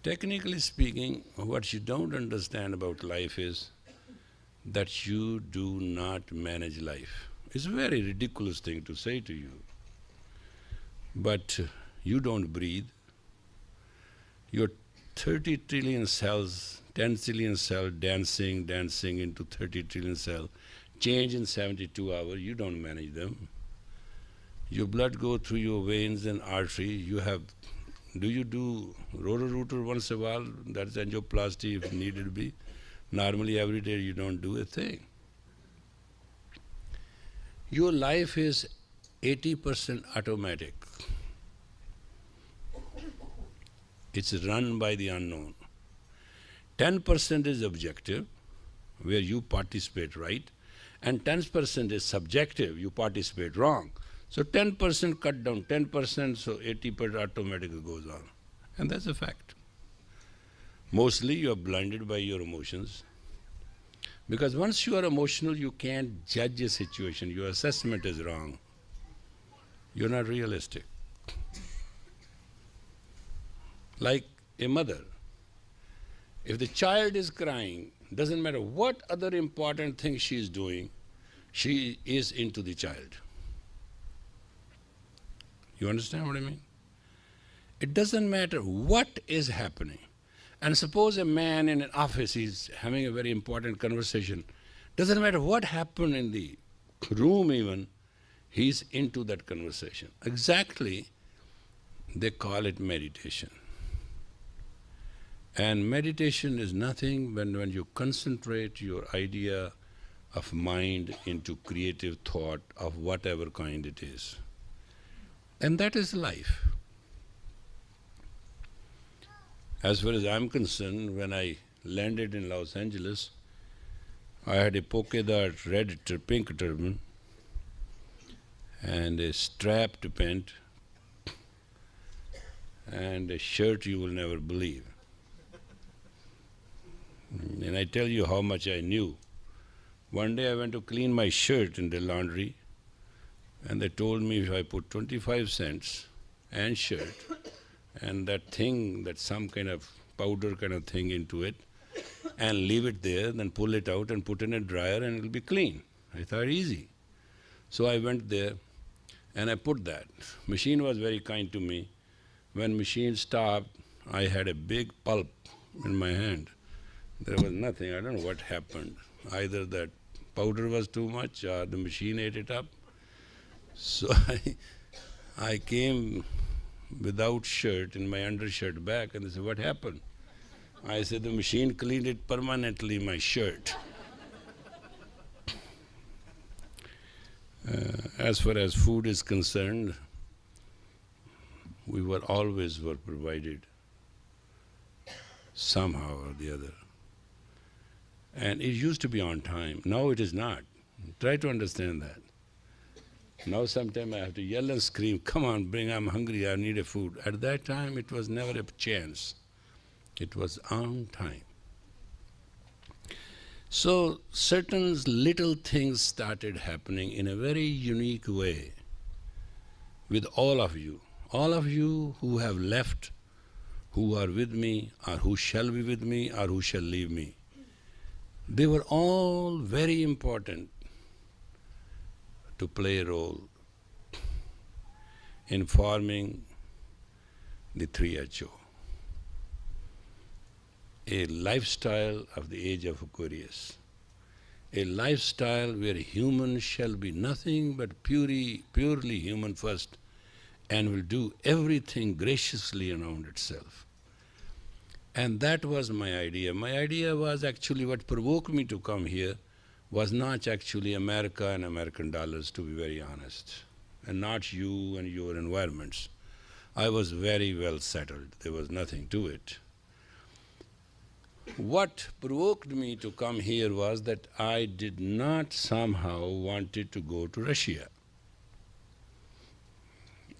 Technically speaking, what you don't understand about life is that you do not manage life. It's a very ridiculous thing to say to you. But you don't breathe. Your 30 trillion cells, 10 trillion cells dancing into 30 trillion cells, change in 72 hours, you don't manage them. Your blood go through your veins and artery. Do you do rotor-rooter once in a while? That's angioplasty if needed to be. Normally every day you don't do a thing. Your life is 80% automatic. It's run by the unknown. 10% is objective, where you participate right, and 10% is subjective, you participate wrong. So 10% cut down 10%, so 80% automatically goes on. And that's a fact. Mostly you are blinded by your emotions. Because once you are emotional, you can't judge a situation. Your assessment is wrong. You're not realistic. Like a mother. If the child is crying, doesn't matter what other important thing she is doing, she is into the child. You understand what I mean? It doesn't matter what is happening. And suppose a man in an office is having a very important conversation. Doesn't matter what happened in the room even, he's into that conversation. Exactly, they call it meditation. And meditation is nothing when you concentrate your idea of mind into creative thought of whatever kind it is. And that is life. As far as I'm concerned, when I landed in Los Angeles, I had a polka dot red pink turban and a strapped pant and a shirt you will never believe. And I tell you how much I knew. One day I went to clean my shirt in the laundry, and they told me if I put 25 cents and shirt and that thing, that some kind of powder kind of thing into it, and leave it there, then pull it out and put in a dryer and it'll be clean. I thought easy. So I went there and I put that. Machine was very kind to me. When machine stopped, I had a big pulp in my hand. There was nothing. I don't know what happened. Either that powder was too much or the machine ate it up. So I came without shirt in my undershirt back, and they said, what happened? I said, the machine cleaned it permanently, my shirt. As far as food is concerned, we were always provided somehow or the other. And it used to be on time. Now it is not. Try to understand that. Now sometimes I have to yell and scream, come on, I'm hungry, I need a food. At that time it was never a chance. It was on time. So certain little things started happening in a very unique way with all of you. All of you who have left, who are with me, or who shall be with me, or who shall leave me. They were all very important to play a role in forming the 3HO, a lifestyle of the age of Aquarius, a lifestyle where humans shall be nothing but purely human first and will do everything graciously around itself. And that was my idea. My idea was actually what provoked me to come here was not actually America and American dollars, to be very honest, and not you and your environments. I was very well settled. There was nothing to it. What provoked me to come here was that I did not somehow wanted to go to Russia.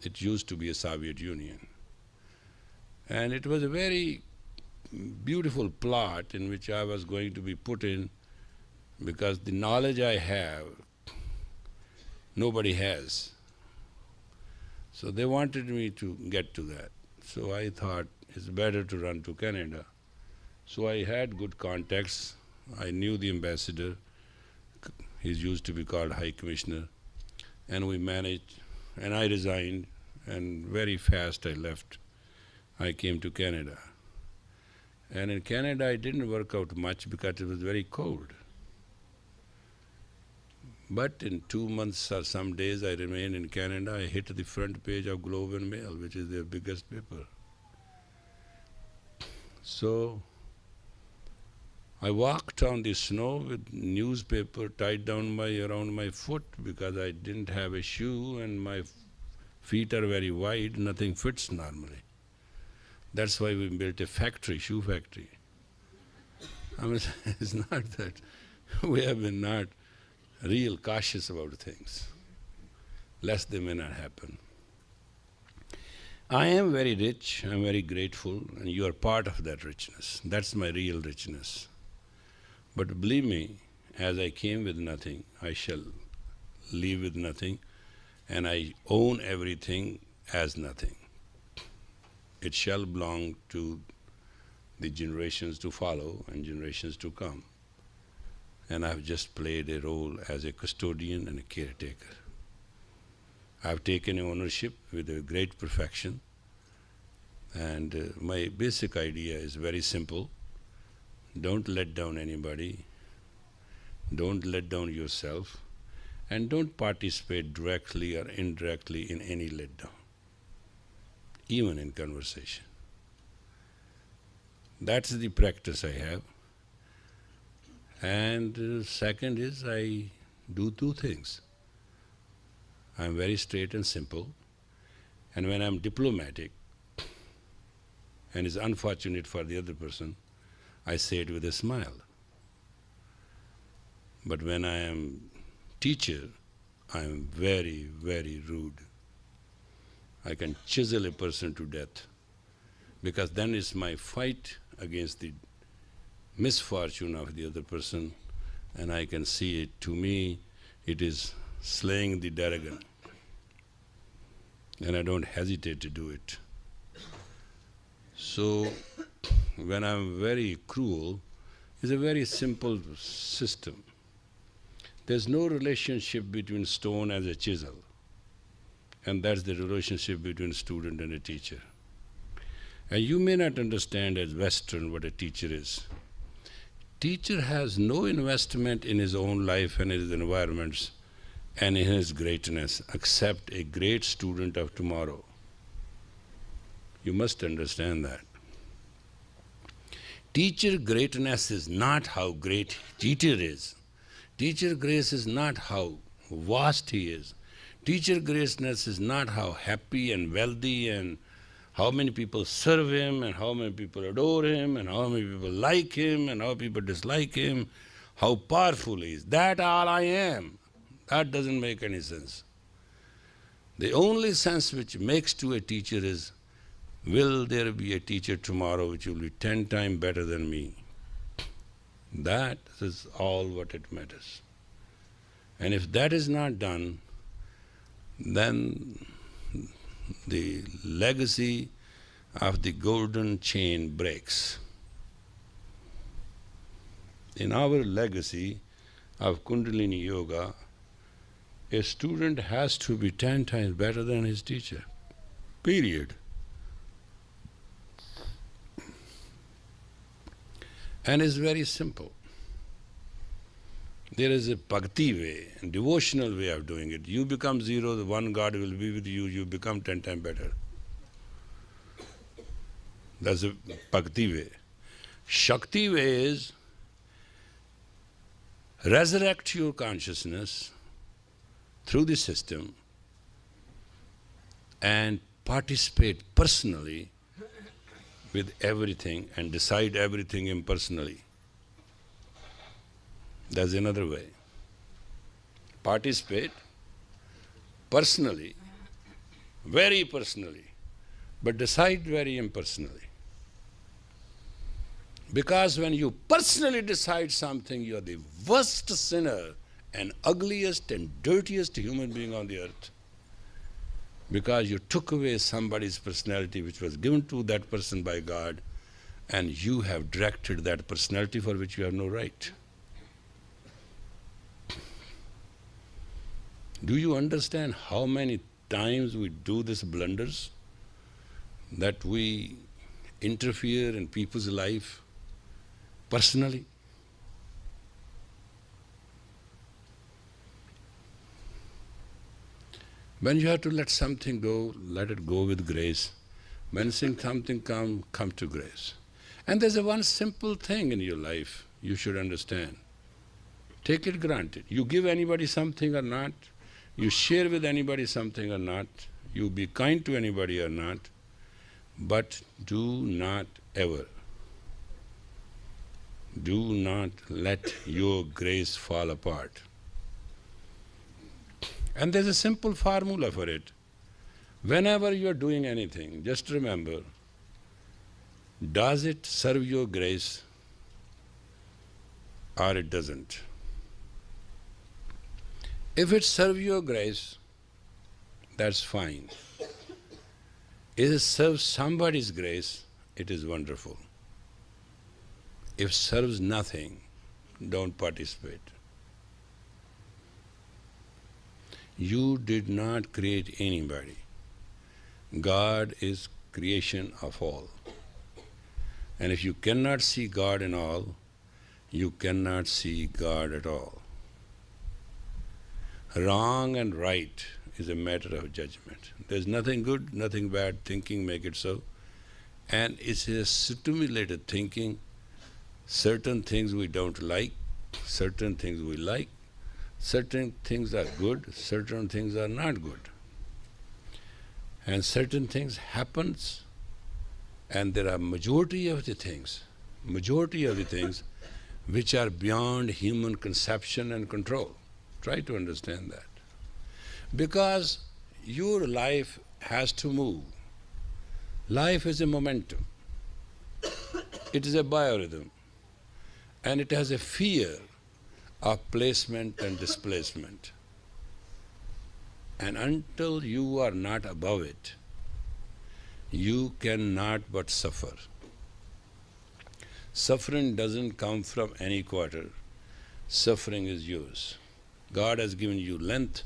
It used to be a Soviet Union. And it was a very beautiful plot in which I was going to be put in, because the knowledge I have, nobody has. So they wanted me to get to that. So I thought, it's better to run to Canada. So I had good contacts. I knew the ambassador. He used to be called High Commissioner. And we managed, and I resigned, and very fast I left. I came to Canada. And in Canada, it didn't work out much because it was very cold. But in 2 months or some days I remained in Canada, I hit the front page of Globe and Mail, which is their biggest paper. So I walked on the snow with newspaper tied down around my foot because I didn't have a shoe and my feet are very wide, nothing fits normally. That's why we built a factory, shoe factory. I mean, it's not that we have been not real cautious about things, lest they may not happen. I am very rich, I am very grateful, and you are part of that richness. That's my real richness. But believe me, as I came with nothing, I shall leave with nothing, and I own everything as nothing. It shall belong to the generations to follow and generations to come. And I've just played a role as a custodian and a caretaker. I've taken ownership with a great perfection, and my basic idea is very simple. Don't let down anybody, don't let down yourself, and don't participate directly or indirectly in any letdown, even in conversation. That's the practice I have. And second is I do two things. I'm very straight and simple, and when I'm diplomatic, and it's unfortunate for the other person, I say it with a smile. But when I am teacher, I am very, very rude. I can chisel a person to death, because then it's my fight against the misfortune of the other person, and I can see it. To me, it is slaying the dragon, and I don't hesitate to do it. So, when I'm very cruel, it's a very simple system. There's no relationship between stone and a chisel, and that's the relationship between student and a teacher. And you may not understand as Western what a teacher is. Teacher has no investment in his own life and his environments and in his greatness except a great student of tomorrow. You must understand that. Teacher greatness is not how great teacher is. Teacher grace is not how vast he is. Teacher greatness is not how happy and wealthy and how many people serve him and how many people adore him and how many people like him and how people dislike him, how powerful he is. That all I am. That doesn't make any sense. The only sense which makes to a teacher is, will there be a teacher tomorrow which will be 10 times better than me? That is all what it matters. And if that is not done, then the legacy of the golden chain breaks. In our legacy of Kundalini Yoga, a student has to be 10 times better than his teacher, period. And it's very simple. There is a bhakti way, a devotional way of doing it. You become zero, the one God will be with you, you become 10 times better. That's a bhakti way. Shakti way is resurrect your consciousness through the system and participate personally with everything and decide everything impersonally. That's another way. Participate personally, very personally, but decide very impersonally. Because when you personally decide something, you are the worst sinner and ugliest and dirtiest human being on the earth. because you took away somebody's personality which was given to that person by God, and you have directed that personality for which you have no right. Do you understand how many times we do these blunders, that we interfere in people's life personally? When you have to let something go, let it go with grace. When something come to grace. And there's a one simple thing in your life you should understand. Take it granted. You give anybody something or not, you share with anybody something or not, you be kind to anybody or not, but do not ever, do not let your grace fall apart. And there's a simple formula for it. Whenever you are doing anything, just remember, does it serve your grace or it doesn't? If it serves your grace, that's fine. If it serves somebody's grace, it is wonderful. If it serves nothing, don't participate. You did not create anybody. God is creation of all. And if you cannot see God in all, you cannot see God at all. Wrong and right is a matter of judgment. There's nothing good, nothing bad, thinking make it so. And it's a stimulated thinking. Certain things we don't like, certain things we like, certain things are good, certain things are not good. And certain things happens, and there are majority of the things which are beyond human conception and control. Try to understand that. Because your life has to move. Life is a momentum. It is a biorhythm. And it has a fear of placement and displacement. And until you are not above it, you cannot but suffer. Suffering doesn't come from any quarter. Suffering is yours. God has given you length.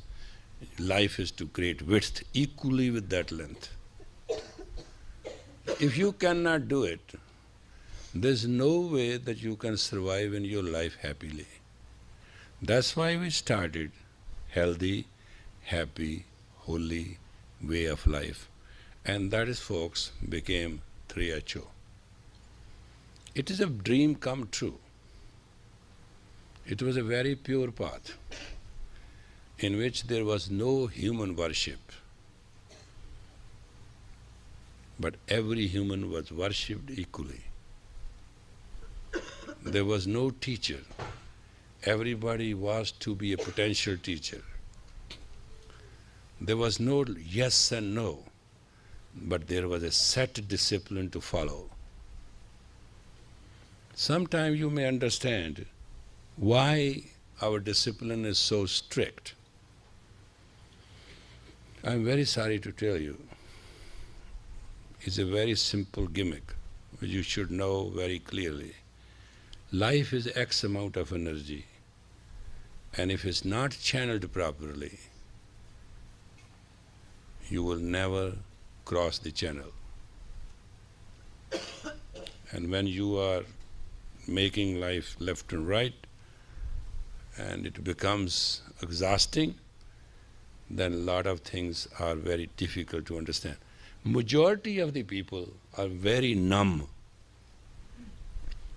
Life is to create width equally with that length. If you cannot do it, there's no way that you can survive in your life happily. That's why we started healthy, happy, holy way of life. And that is, folks, became 3HO. It is a dream come true. It was a very pure path in which there was no human worship, but every human was worshipped equally. There was no teacher. Everybody was to be a potential teacher. There was no yes and no, but there was a set discipline to follow. Sometimes you may understand why our discipline is so strict. I'm very sorry to tell you, it's a very simple gimmick which you should know very clearly. Life is X amount of energy, and if it's not channeled properly, you will never cross the channel. And when you are making life left and right, and it becomes exhausting, then a lot of things are very difficult to understand. Majority of the people are very numb.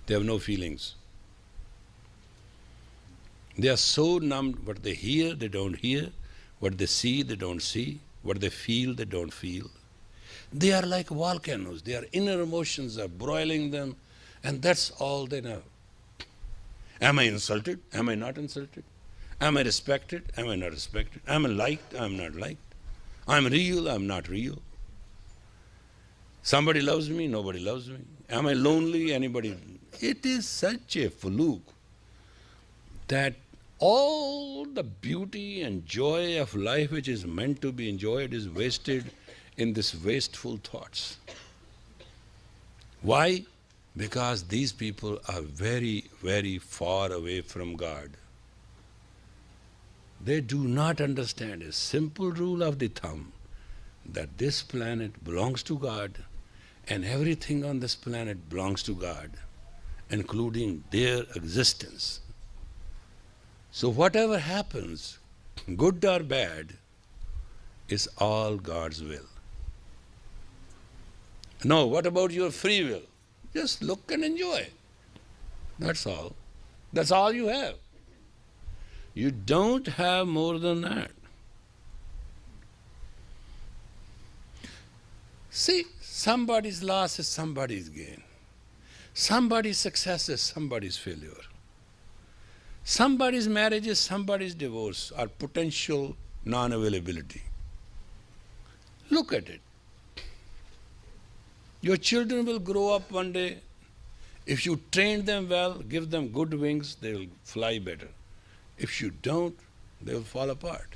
They have no feelings. They are so numbed. What they hear, they don't hear. What they see, they don't see. What they feel, they don't feel. They are like volcanoes. Their inner emotions are broiling them, and that's all they know. Am I insulted? Am I not insulted? Am I respected? Am I not respected? Am I liked? Am I not liked? I'm real? I'm not real. Somebody loves me? Nobody loves me. Am I lonely? Anybody? It is such a fluke that All the beauty and joy of life which is meant to be enjoyed is wasted in these wasteful thoughts. Why? Because these people are very, very far away from God. They do not understand a simple rule of the thumb that this planet belongs to God and everything on this planet belongs to God, including their existence. So whatever happens, good or bad, is all God's will. No, what about your free will? Just look and enjoy. That's all. That's all you have. You don't have more than that. See, somebody's loss is somebody's gain. Somebody's success is somebody's failure. Somebody's marriage is somebody's divorce or potential non-availability. Look at it. Your children will grow up one day. If you train them well, give them good wings, they will fly better. If you don't, they will fall apart.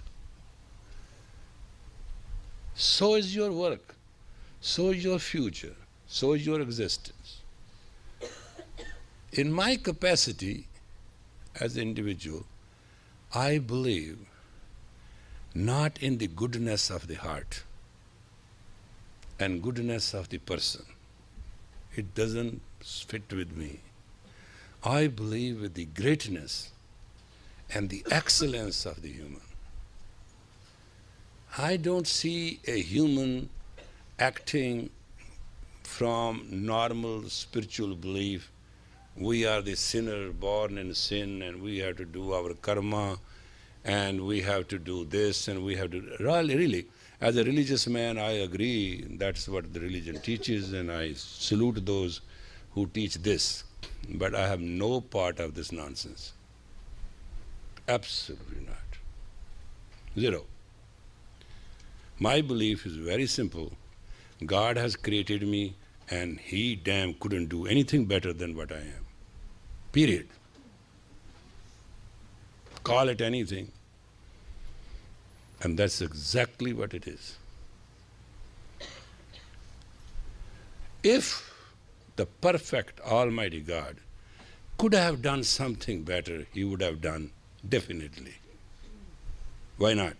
So is your work. So is your future. So is your existence. In my capacity as an individual, I believe not in the goodness of the heart and goodness of the person. It doesn't fit with me. I believe with the greatness and the excellence of the human. I don't see a human acting from normal spiritual belief. We are the sinner born in sin and we have to do our karma and we have to do this and we have to... Really, as a religious man, I agree that's what the religion teaches and I salute those who teach this. But I have no part of this nonsense. Absolutely not. Zero. My belief is very simple. God has created me and He damn couldn't do anything better than what I am. Period. Call it anything. And that's exactly what it is. If the perfect Almighty God could have done something better, He would have done definitely. Why not?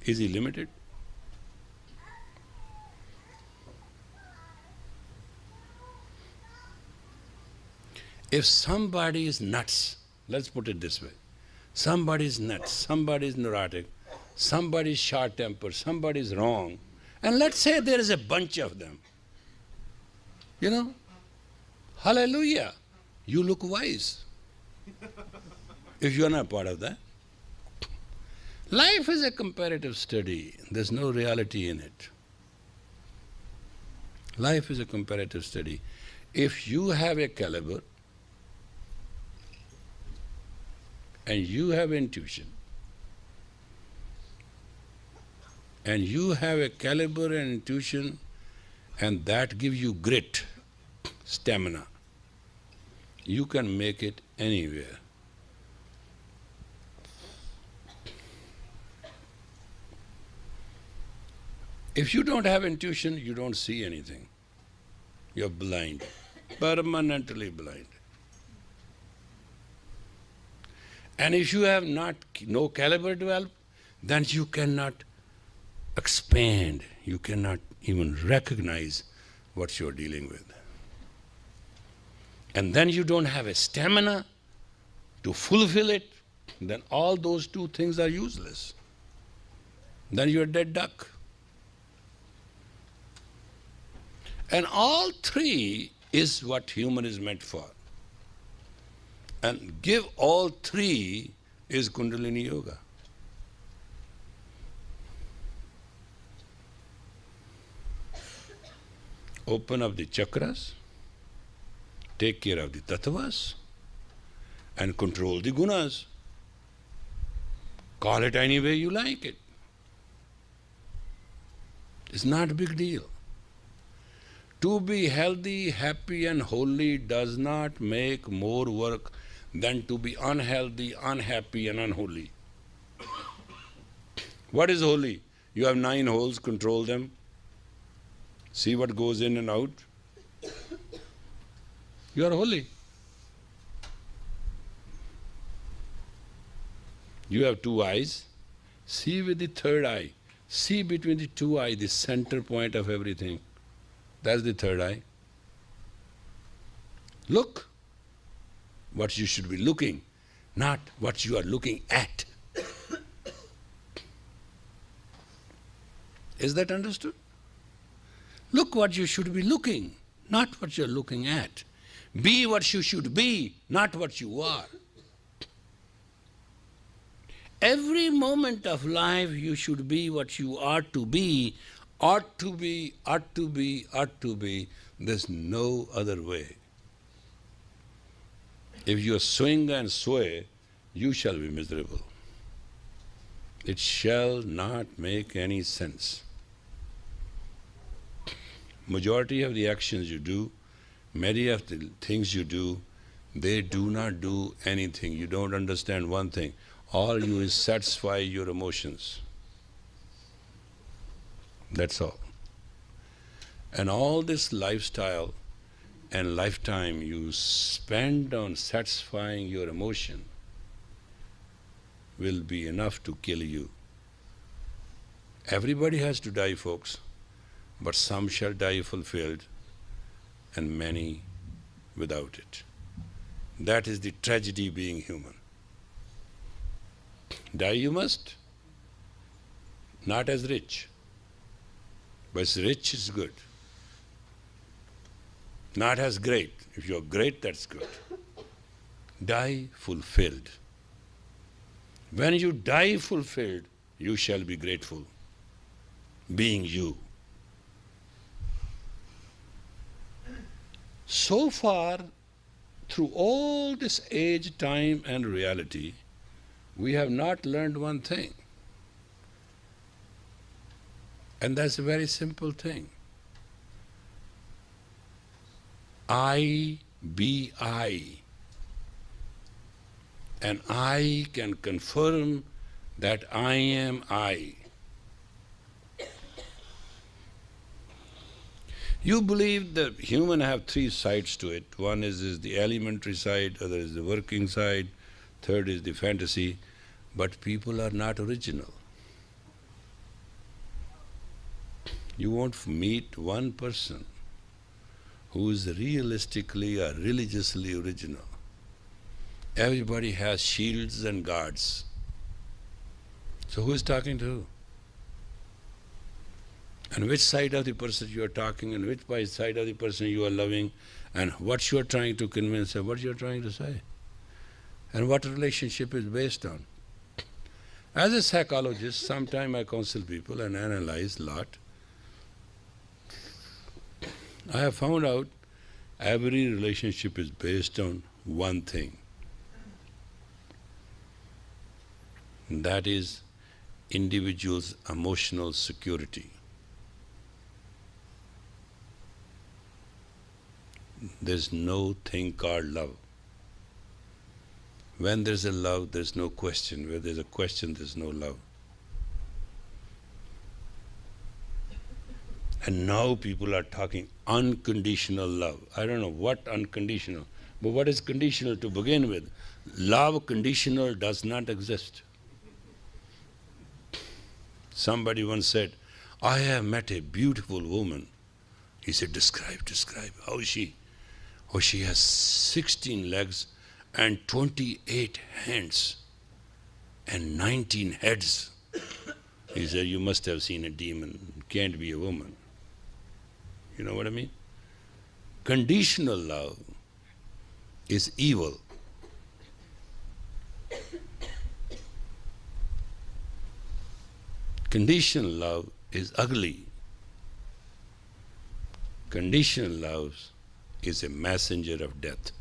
Is He limited? If somebody is nuts, let's put it this way, somebody is nuts, somebody is neurotic, somebody is short-tempered, somebody is wrong, and let's say there is a bunch of them, hallelujah, you look wise if you are not part of that. Life is a comparative study. There's no reality in it. Life is a comparative study. If you have a caliber and you have intuition, and you have a caliber and intuition, and that gives you grit, stamina, you can make it anywhere. If you don't have intuition, you don't see anything. You're blind, permanently blind. And if you have no caliber developed, then you cannot expand, you cannot even recognize what you're dealing with. And then you don't have a stamina to fulfill it, then all those two things are useless. Then you're a dead duck. And all three is what human is meant for. And give all three is Kundalini Yoga. Open up the chakras, take care of the tattvas, and control the gunas. Call it any way you like it. It's not a big deal. To be healthy, happy and holy does not make more work than to be unhealthy, unhappy, and unholy. What is holy? You have 9 holes, control them. See what goes in and out. You are holy. You have 2 eyes. See with the 3rd eye. See between the 2 eyes, the center point of everything. That's the 3rd eye. Look what you should be looking, not what you are looking at. Is that understood? Look what you should be looking, not what you're looking at. Be what you should be, not what you are. Every moment of life you should be what you are to be, ought to be, ought to be, ought to be. There's no other way. If you swing and sway, you shall be miserable. It shall not make any sense. Majority of the actions you do, many of the things you do, they do not do anything. You don't understand one thing. All you is satisfy your emotions. That's all. And all this lifestyle and lifetime you spend on satisfying your emotion will be enough to kill you. Everybody has to die, folks, but some shall die fulfilled and many without it. That is the tragedy being human. Die you must, not as rich, but rich is good. Not as great. If you're great, that's good. Die fulfilled. When you die fulfilled, you shall be grateful, being you. So far, through all this age, time, and reality, we have not learned one thing. And that's a very simple thing. I be I. And I can confirm that I am I. You believe that human have 3 sides to it. One is the elementary side, other is the working side, third is the fantasy. But people are not original. You won't meet one person who is realistically or religiously original. Everybody has shields and guards. So who is talking to who? And which side of the person you are talking, and which side of the person you are loving, and what you are trying to convince, and what you are trying to say, and what relationship is based on. As a psychologist, sometimes I counsel people and analyze a lot. I have found out every relationship is based on one thing. That is individual's emotional security. There's no thing called love. When there's a love, there's no question. Where there's a question, there's no love. And now people are talking unconditional love. I don't know what unconditional, but what is conditional to begin with? Love conditional does not exist. Somebody once said, I have met a beautiful woman. He said, describe. How is she? Oh, she has 16 legs and 28 hands and 19 heads. He said, you must have seen a demon. Can't be a woman. You know what I mean? Conditional love is evil. Conditional love is ugly. Conditional love is a messenger of death.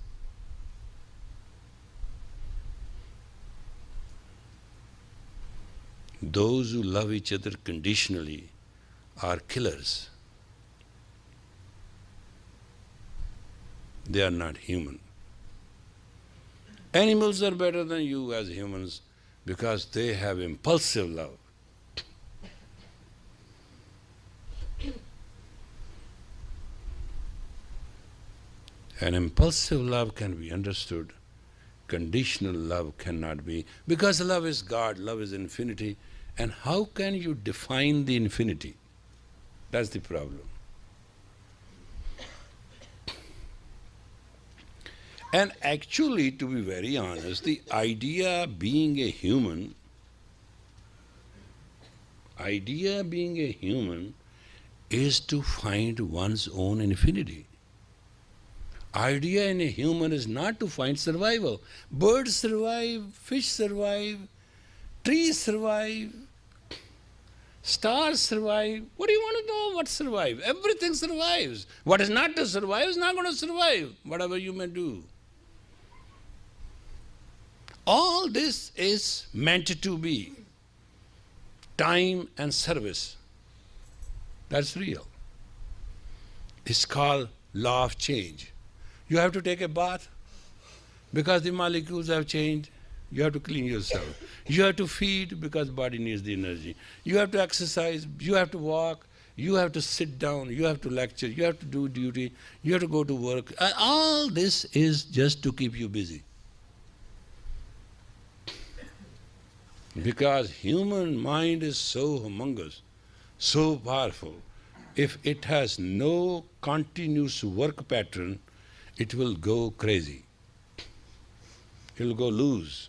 Those who love each other conditionally are killers. They are not human. Animals are better than you as humans because they have impulsive love. And impulsive love can be understood. Conditional love cannot be, because love is God, love is infinity. And how can you define the infinity? That's the problem. And actually, to be very honest, the idea being a human is to find one's own infinity. Idea in a human is not to find survival. Birds survive, fish survive, trees survive, stars survive. What do you want to know what survives? Everything survives. What is not to survive is not going to survive, whatever you may do. All this is meant to be time and service. That's real. It's called law of change. You have to take a bath because the molecules have changed. You have to clean yourself. You have to feed because body needs the energy. You have to exercise. You have to walk. You have to sit down. You have to lecture. You have to do duty. You have to go to work. And all this is just to keep you busy. Because human mind is so humongous, so powerful. If it has no continuous work pattern, it will go crazy. It will go loose.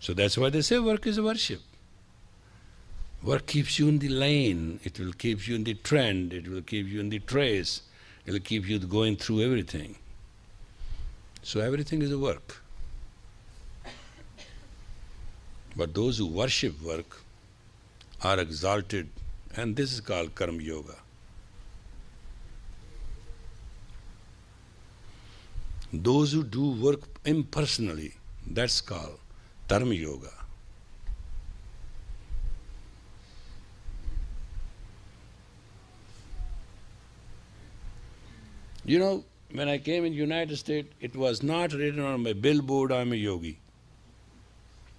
So that's why they say work is worship. Work keeps you in the lane. It will keep you in the trend. It will keep you in the trace. It will keep you going through everything. So everything is a work. But those who worship work are exalted, and this is called karma yoga. Those who do work impersonally, that's called dharma yoga. You know, when I came in the United States, it was not written on my billboard, I'm a yogi.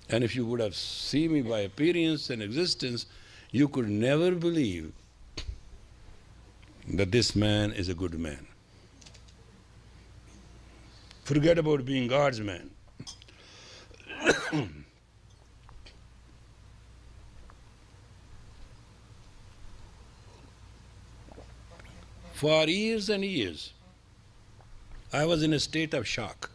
And if you would have seen me by appearance and existence, you could never believe that this man is a good man. Forget about being God's man. For years and years, I was in a state of shock.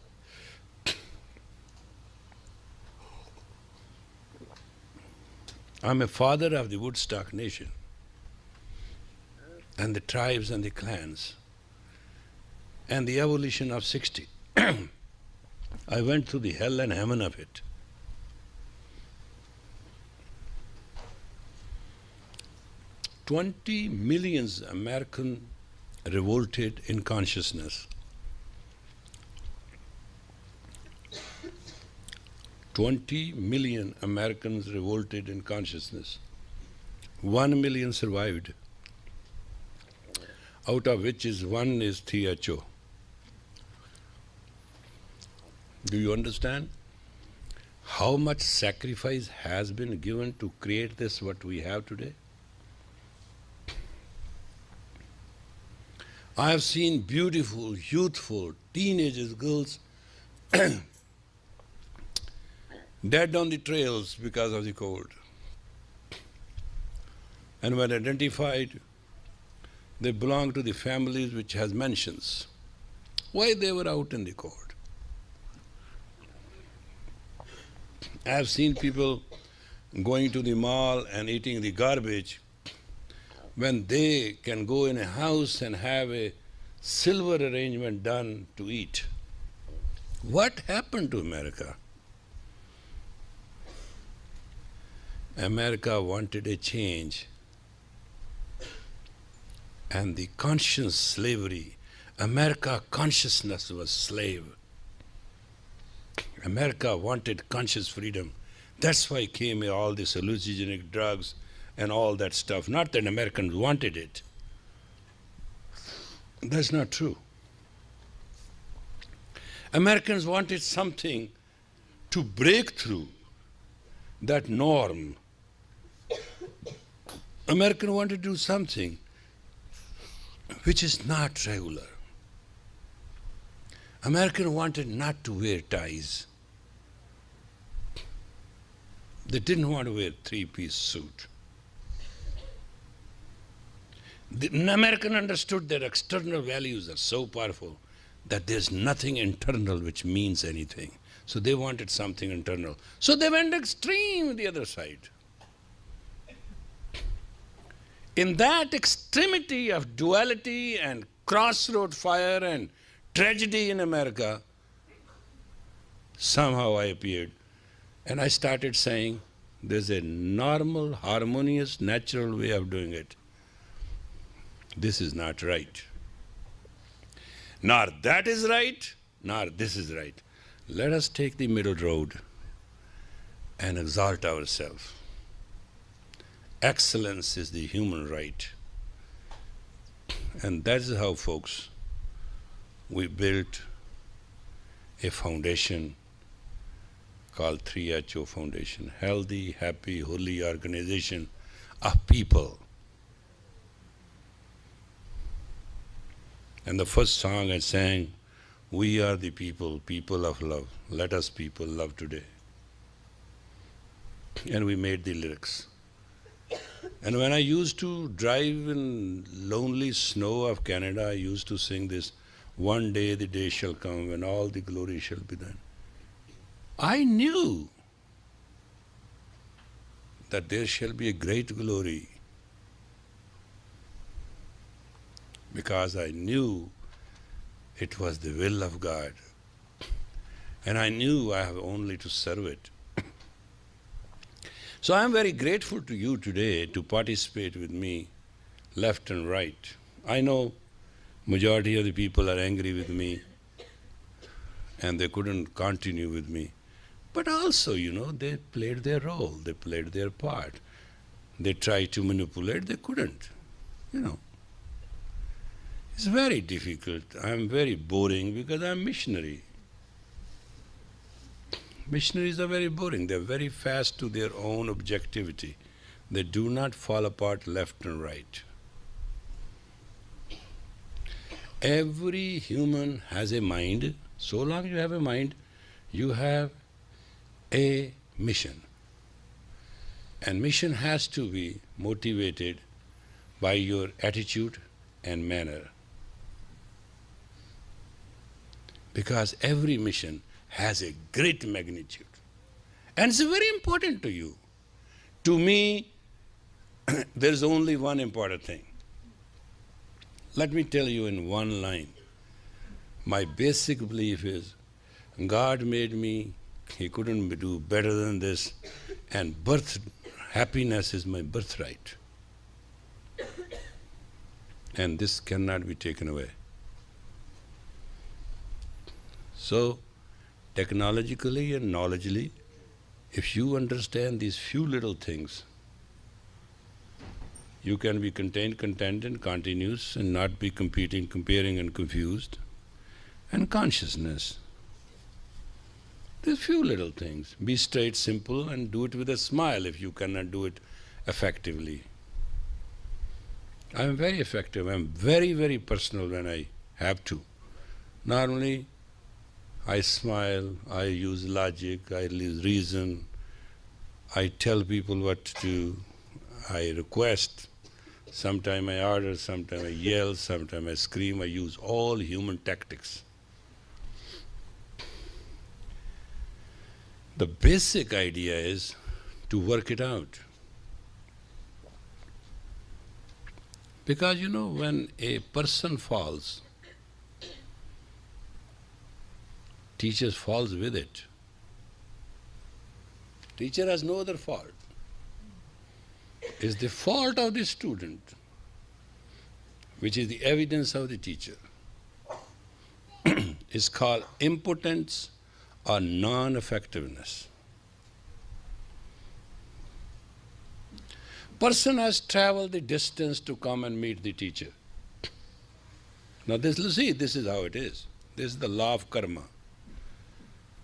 I'm a father of the Woodstock Nation and the tribes and the clans and the evolution of 60. I went through the hell and heaven of it. $20 million Americans revolted in consciousness. 20 million Americans revolted in consciousness. 1 million survived, out of which one is THO. Do you understand how much sacrifice has been given to create this, what we have today? I have seen beautiful, youthful, teenagers, girls dead on the trails because of the cold. And when identified, they belong to the families which has mansions. Why they were out in the cold? I have seen people going to the mall and eating the garbage when they can go in a house and have a silver arrangement done to eat. What happened to America? America wanted a change, and the conscious slavery, America consciousness was slave. America wanted conscious freedom. That's why came all these hallucinogenic drugs and all that stuff. Not that Americans wanted it. That's not true. Americans wanted something to break through that norm. Americans wanted to do something which is not regular. Americans wanted not to wear ties. They didn't want to wear three-piece suit. The American understood that external values are so powerful that there's nothing internal which means anything. So they wanted something internal. So they went extreme the other side. In that extremity of duality and crossroad fire and tragedy in America, somehow I appeared and I started saying, there's a normal, harmonious, natural way of doing it. This is not right. Nor that is right, nor this is right. Let us take the middle road and exalt ourselves. Excellence is the human right. And that is how, folks, we built a foundation called 3HO Foundation, Healthy, Happy, Holy Organization of People. And the first song I sang, we are the people, people of love. Let us people love today. And we made the lyrics. And when I used to drive in lonely snow of Canada, I used to sing this, one day the day shall come when all the glory shall be done. I knew that there shall be a great glory because I knew it was the will of God. And I knew I have only to serve it. So I am very grateful to you today to participate with me, left and right. I know majority of the people are angry with me and they couldn't continue with me. But also, they played their role, they played their part. They tried to manipulate, they couldn't, It's very difficult. I'm very boring because I'm missionary. Missionaries are very boring. They're very fast to their own objectivity. They do not fall apart left and right. Every human has a mind. So long you have a mind, you have a mission. And mission has to be motivated by your attitude and manner. Because every mission has a great magnitude. And it's very important to you. To me, there's only one important thing. Let me tell you in one line. My basic belief is, God made me, He couldn't do better than this, and happiness is my birthright. And this cannot be taken away. So, technologically and knowledgeably, if you understand these few little things, you can be contained, content, and continuous, and not be competing, comparing, and confused. And consciousness. These few little things. Be straight, simple, and do it with a smile if you cannot do it effectively. I am very effective. I am very, very personal when I have to. Normally, I smile, I use logic, I use reason, I tell people what to do, I request, sometimes I order, sometimes I yell, sometimes I scream, I use all human tactics. The basic idea is to work it out. Because when a person falls, teacher falls with it. Teacher has no other fault. It's the fault of the student, which is the evidence of the teacher. It's called impotence or non-effectiveness. Person has traveled the distance to come and meet the teacher. Now this is how it is. This is the law of karma.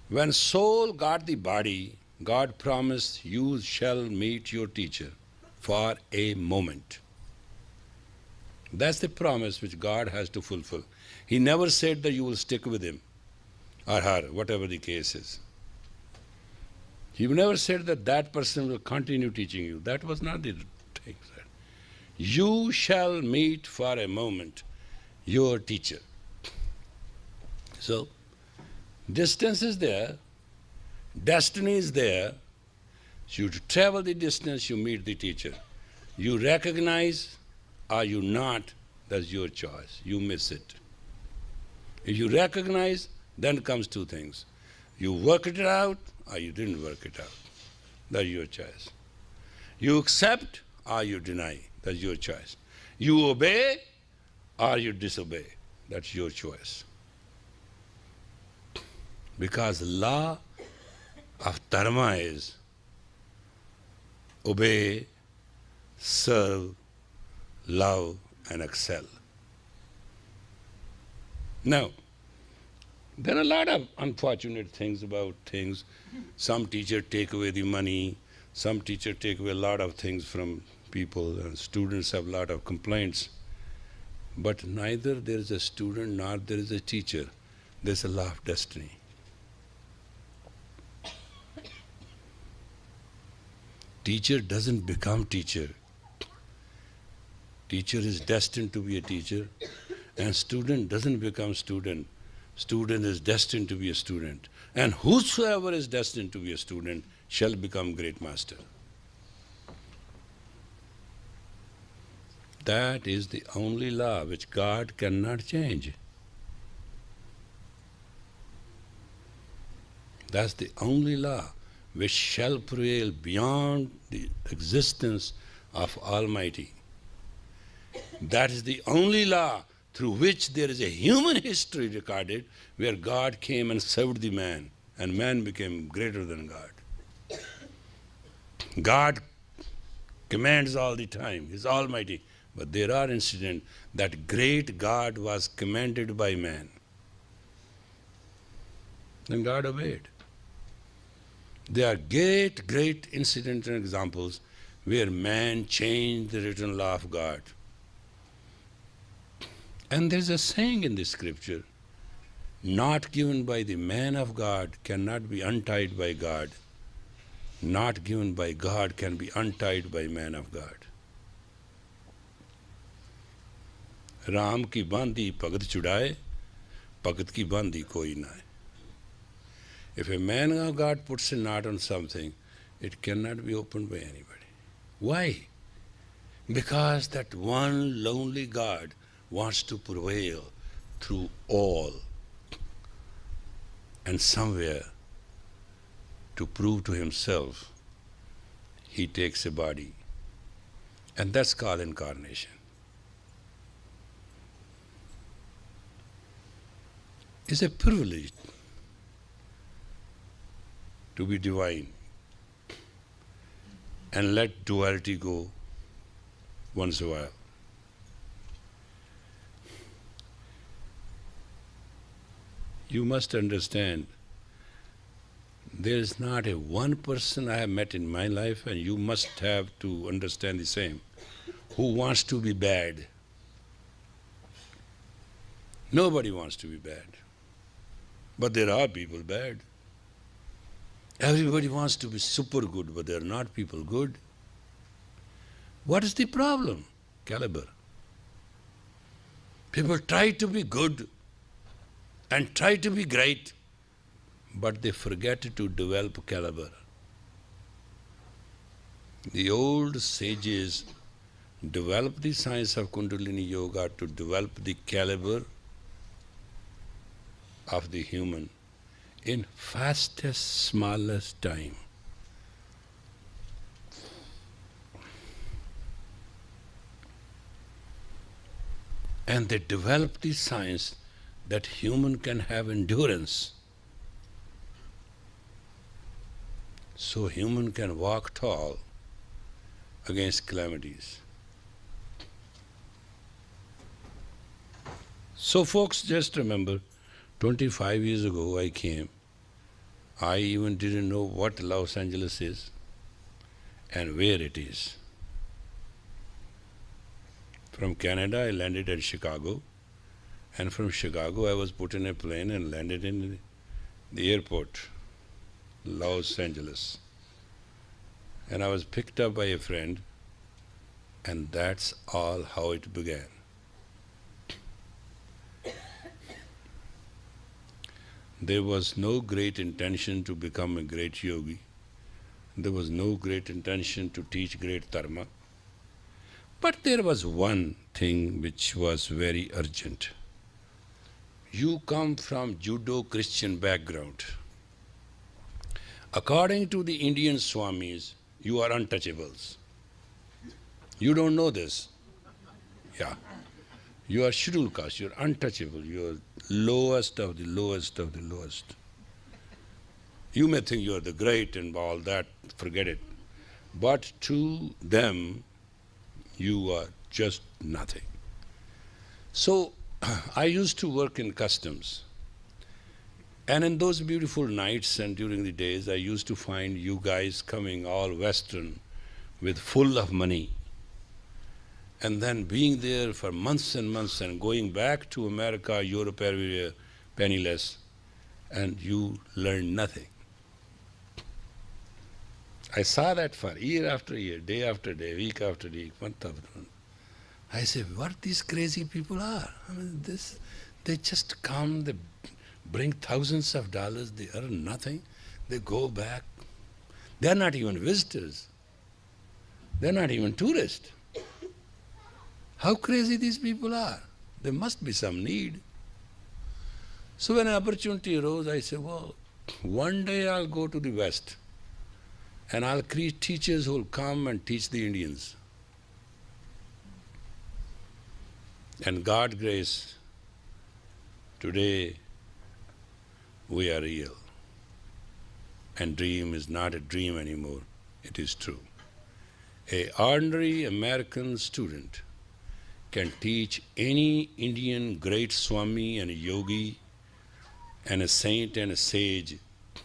When soul got the body, God promised, you shall meet your teacher for a moment. That's the promise which God has to fulfill. He never said that you will stick with him or her, whatever the case is. He never said that that person will continue teaching you. That was not the thing. You shall meet for a moment your teacher. So, distance is there, destiny is there. You travel the distance, you meet the teacher. You recognize or you not, that's your choice. You miss it. If you recognize, then comes two things. You work it out or you didn't work it out. That's your choice. You accept or you deny. That's your choice. You obey or you disobey. That's your choice. Because law of dharma is obey, serve, love, and excel. Now, there are a lot of unfortunate things about things. Some teachers take away the money, some teachers take away a lot of things from people, and students have a lot of complaints. But neither there is a student nor there is a teacher. There's a law of destiny. Teacher doesn't become teacher. Teacher is destined to be a teacher, and student doesn't become student. Student is destined to be a student. And whosoever is destined to be a student shall become great master. That is the only law which God cannot change. That's the only law which shall prevail beyond the existence of Almighty. That is the only law through which there is a human history recorded where God came and served the man, and man became greater than God. God commands all the time, He's Almighty. But there are incidents that great God was commanded by man. And God obeyed. There are great incidents and examples where man changed the written law of God. And there's a saying in the scripture, not given by the man of God cannot be untied by God. Not given by God can be untied by man of God. Ram की बांधी भगत छुड़ाए, भगत की बांधी कोई ना है. If a man of God puts a knot on something, it cannot be opened by anybody. Why? Because that one lonely God wants to prevail through all. And somewhere, to prove to himself, he takes a body. And that's called incarnation. It's a privilege to be divine and let duality go once in a while. You must understand, there is not a one person I have met in my life, and you must have to understand the same, who wants to be bad. Nobody wants to be bad. But there are people bad. Everybody wants to be super good, but there are not people good. What is the problem? Caliber. People try to be good and try to be great, but they forget to develop caliber. The old sages developed the science of Kundalini Yoga to develop the caliber of the human in fastest, smallest time. And they developed the science that human can have endurance. So human can walk tall against calamities. So folks, just remember, 25 years ago I came I even didn't know what Los Angeles is and where it is. From Canada, I landed at Chicago, and from Chicago, I was put in a plane and landed in the airport, Los Angeles. And I was picked up by a friend, and that's all how it began. There was no great intention to become a great yogi. There was no great intention to teach great dharma. But there was one thing which was very urgent. You come from Judo-Christian background. According to the Indian Swamis, you are untouchables. You don't know this. Yeah. You are scheduled caste, you are untouchable, you are lowest of the lowest of the lowest. You may think you are the great and all that, forget it. But to them, you are just nothing. So, I used to work in customs. And in those beautiful nights and during the days, I used to find you guys coming all Western with full of money. And then being there for months and months and going back to America, Europe, everywhere, penniless, and you learn nothing. I saw that for year after year, day after day, week after week, month after month. I say, what these crazy people are? I mean, they just come, they bring thousands of dollars, they earn nothing, they go back. They're not even visitors. They're not even tourists. How crazy these people are. There must be some need. So when an opportunity arose, I said, well, one day I'll go to the West and I'll create teachers who will come and teach the Indians. And God's grace, today we are real. And dream is not a dream anymore, it is true. An ordinary American student can teach any Indian great Swami and a yogi and a saint and a sage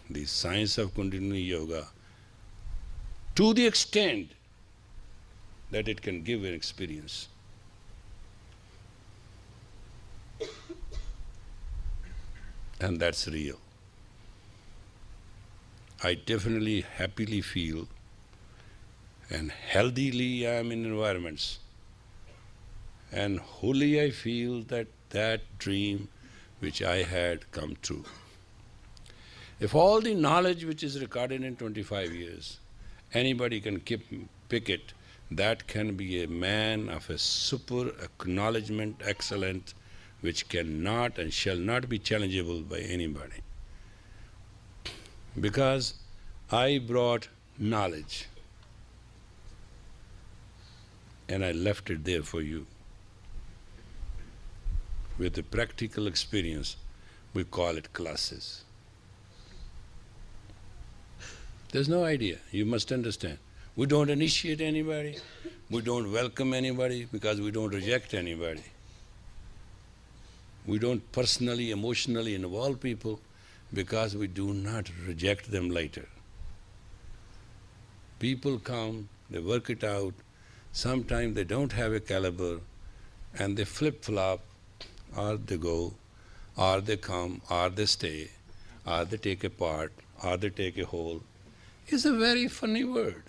the science of Kundalini Yoga to the extent that it can give an experience. And that's real. I definitely happily feel and healthily I am in environments. And wholly I feel that that dream which I had come true. If all the knowledge which is recorded in 25 years, anybody can pick it, that can be a man of a super acknowledgement, excellent, which cannot and shall not be challengeable by anybody. Because I brought knowledge and I left it there for you. With a practical experience, we call it classes. There's no idea, you must understand. We don't initiate anybody, we don't welcome anybody because we don't reject anybody. We don't personally, emotionally involve people because we do not reject them later. People come, they work it out, sometimes they don't have a caliber and they flip-flop, or they go, or they come, or they stay, or they take a part, or they take a whole. It's a very funny word.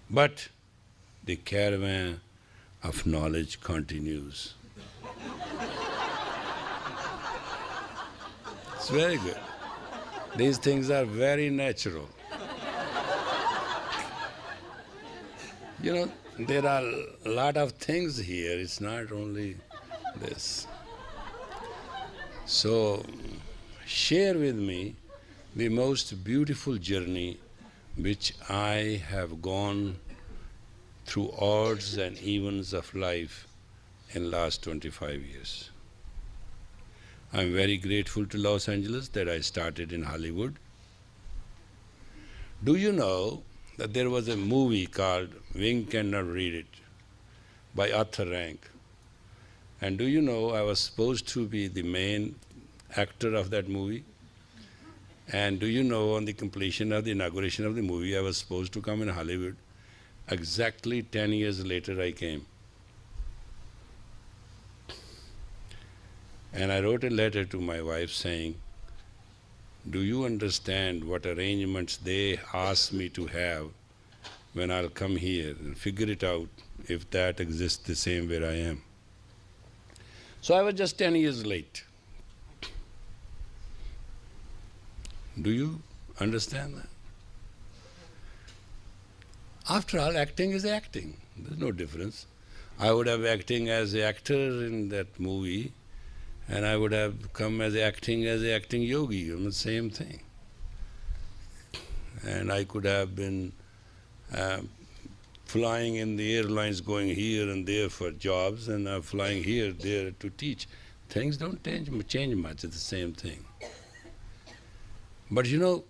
But the caravan of knowledge continues. It's very good. These things are very natural. You know, there are a lot of things here, it's not only this. So, share with me the most beautiful journey which I have gone through odds and evens of life in last 25 years. I'm very grateful to Los Angeles that I started in Hollywood. Do you know that there was a movie called Wink and Not Read It by Arthur Rank? And do you know I was supposed to be the main actor of that movie? And do you know, on the completion of the inauguration of the movie, I was supposed to come in Hollywood. Exactly 10 years later, I came. And I wrote a letter to my wife saying, do you understand what arrangements they asked me to have when I'll come here, and figure it out if that exists the same where I am. So I was just 10 years late. Do you understand that? After all, acting is acting. There's no difference. I would have acting as an actor in that movie, and I would have come as acting yogi, the same thing. And I could have been flying in the airlines, going here and there for jobs, and flying here, there to teach. Things don't change much, it's the same thing. But you know,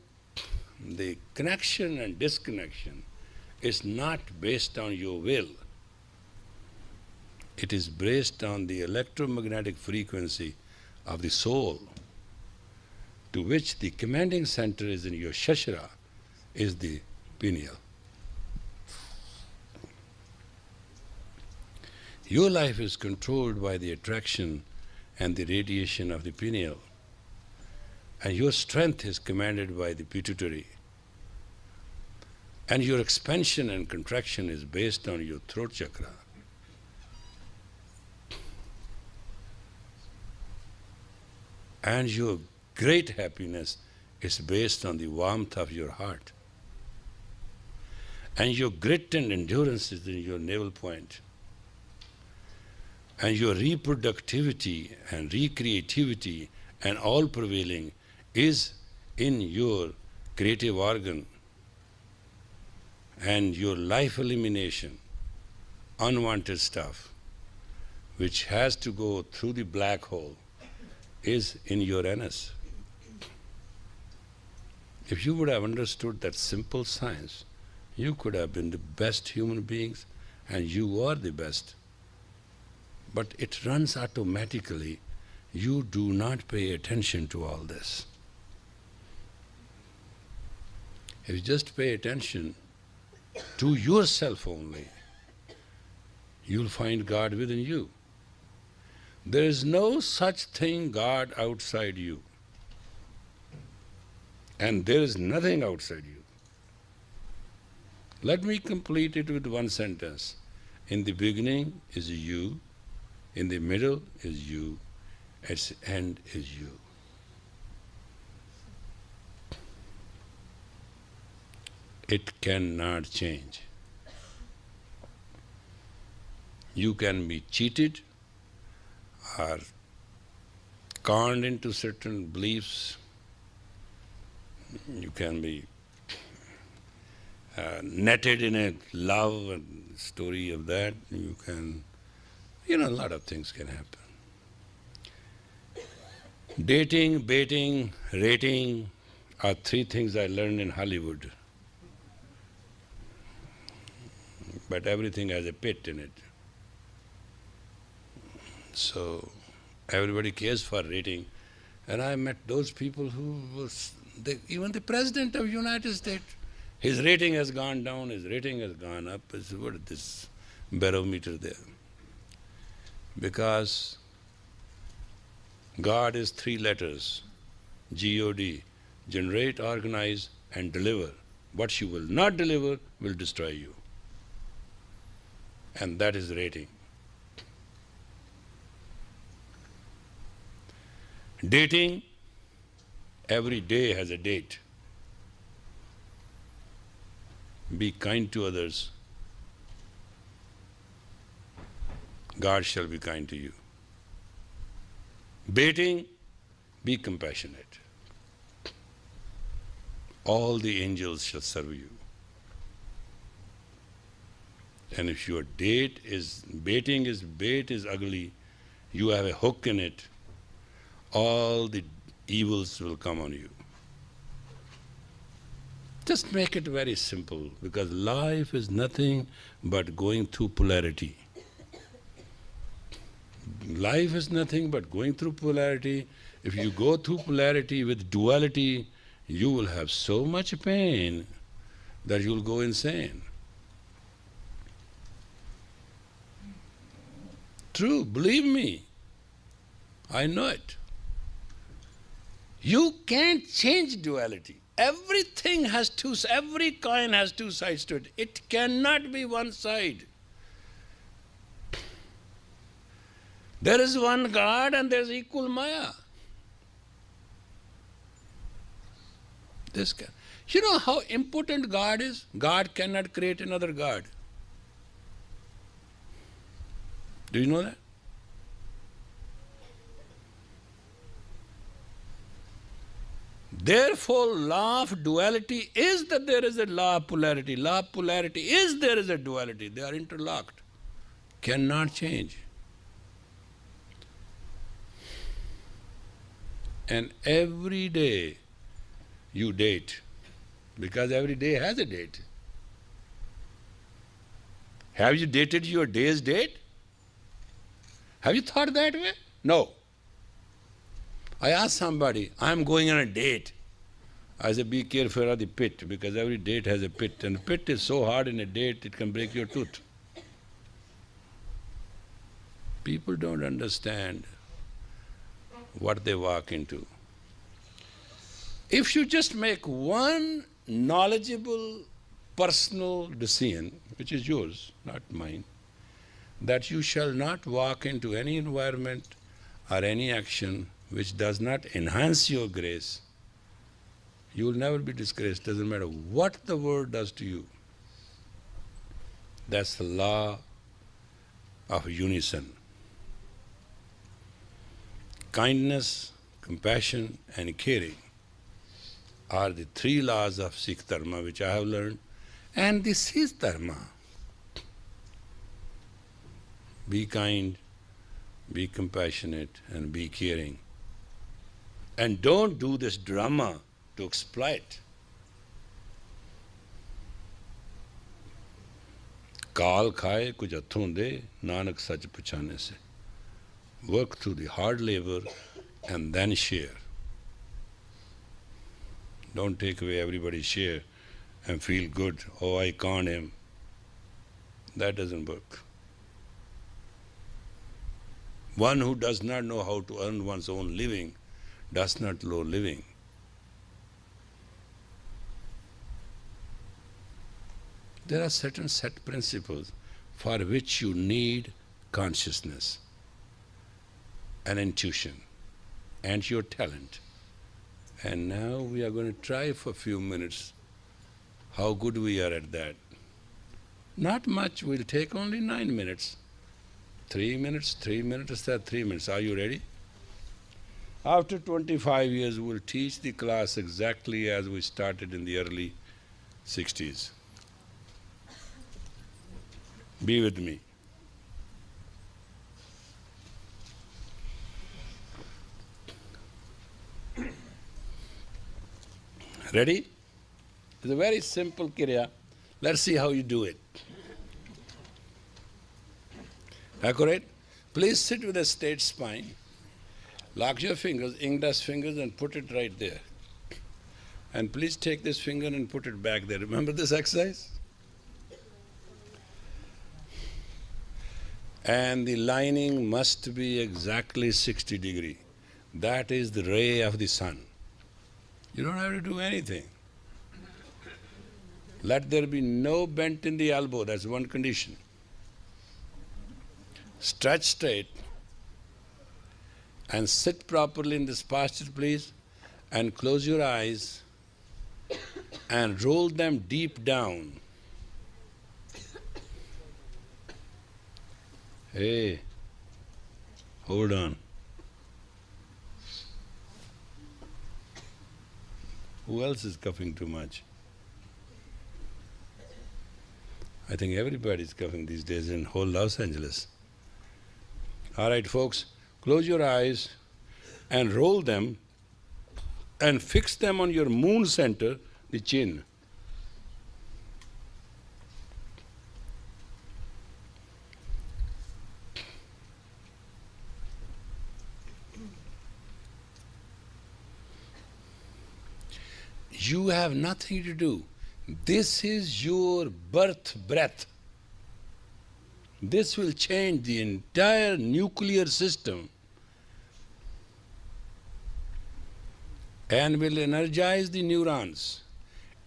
the connection and disconnection is not based on your will. It is based on the electromagnetic frequency of the soul, to which the commanding center is in your shashra, is the pineal. Your life is controlled by the attraction and the radiation of the pineal, and your strength is commanded by the pituitary, and your expansion and contraction is based on your throat chakra. And your great happiness is based on the warmth of your heart. And your grit and endurance is in your navel point. And your reproductivity and recreativity and all prevailing is in your creative organ. And your life elimination, unwanted stuff, which has to go through the black hole, is in your anus. If you would have understood that simple science, you could have been the best human beings, and you are the best. But it runs automatically. You do not pay attention to all this. If you just pay attention to yourself only, you'll find God within you. There is no such thing God outside you. And there is nothing outside you. Let me complete it with one sentence. In the beginning is you, in the middle is you, at the end is you. It cannot change. You can be cheated or conned into certain beliefs. You can be netted in a love and story of that. You can, a lot of things can happen. Dating, baiting, rating are three things I learned in Hollywood. But everything has a pit in it. So everybody cares for rating. And I met those people who was, even the President of the United States, his rating has gone down, his rating has gone up. What is this barometer there? Because God is three letters, G-O-D, generate, organize, and deliver. What you will not deliver will destroy you. And that is rating. Dating, every day has a date. Be kind to others. God shall be kind to you. Baiting, be compassionate. All the angels shall serve you. And if your bait is ugly, you have a hook in it, all the evils will come on you. Just make it very simple, because life is nothing but going through polarity. Life is nothing but going through polarity. If you go through polarity with duality, you will have so much pain that you'll go insane. True, believe me, I know it. You can't change duality. Every coin has two sides to it. It cannot be one side. There is one God and there is equal Maya. You know how important God is? God cannot create another God. Do you know that? Therefore, law of duality is that there is a law of polarity. Law of polarity is there is a duality. They are interlocked. Cannot change. And every day you date, because every day has a date. Have you dated your day's date? Have you thought that way? No. I asked somebody, I'm going on a date. I said, be careful of the pit, because every date has a pit. And the pit is so hard in a date, it can break your tooth. People don't understand what they walk into. If you just make one knowledgeable personal decision, which is yours, not mine, that you shall not walk into any environment or any action which does not enhance your grace, you will never be disgraced. Doesn't matter what the world does to you. That's the law of unison. Kindness, compassion, and caring are the three laws of Sikh Dharma which I have learned, and this is Dharma. Be kind, be compassionate, and be caring. And don't do this drama to exploit. Kaal khaye kuch hathon de, Nanak sach puchane se. Work through the hard labor and then share. Don't take away everybody's share and feel good. Oh, I conned him. That doesn't work. One who does not know how to earn one's own living does not know living. There are certain set principles for which you need consciousness and intuition and your talent. And now we are going to try for a few minutes how good we are at that. Not much, we'll take only 9 minutes. 3 minutes, 3 minutes, 3 minutes. Are you ready? After 25 years, we'll teach the class exactly as we started in the early 60s. Be with me. Ready? It's a very simple kriya. Let's see how you do it. Accurate? Please sit with a straight spine. Lock your fingers, index fingers, and put it right there. And please take this finger and put it back there. Remember this exercise? And the lining must be exactly 60 degrees. That is the ray of the sun. You don't have to do anything. Let there be no bend in the elbow, that's one condition. Stretch straight and sit properly in this posture, please, and close your eyes and roll them deep down. Hey, hold on. Who else is coughing too much? I think everybody's coughing these days in whole Los Angeles. All right, folks, close your eyes and roll them and fix them on your moon center, the chin. You have nothing to do. This is your birth breath. This will change the entire nuclear system and will energize the neurons.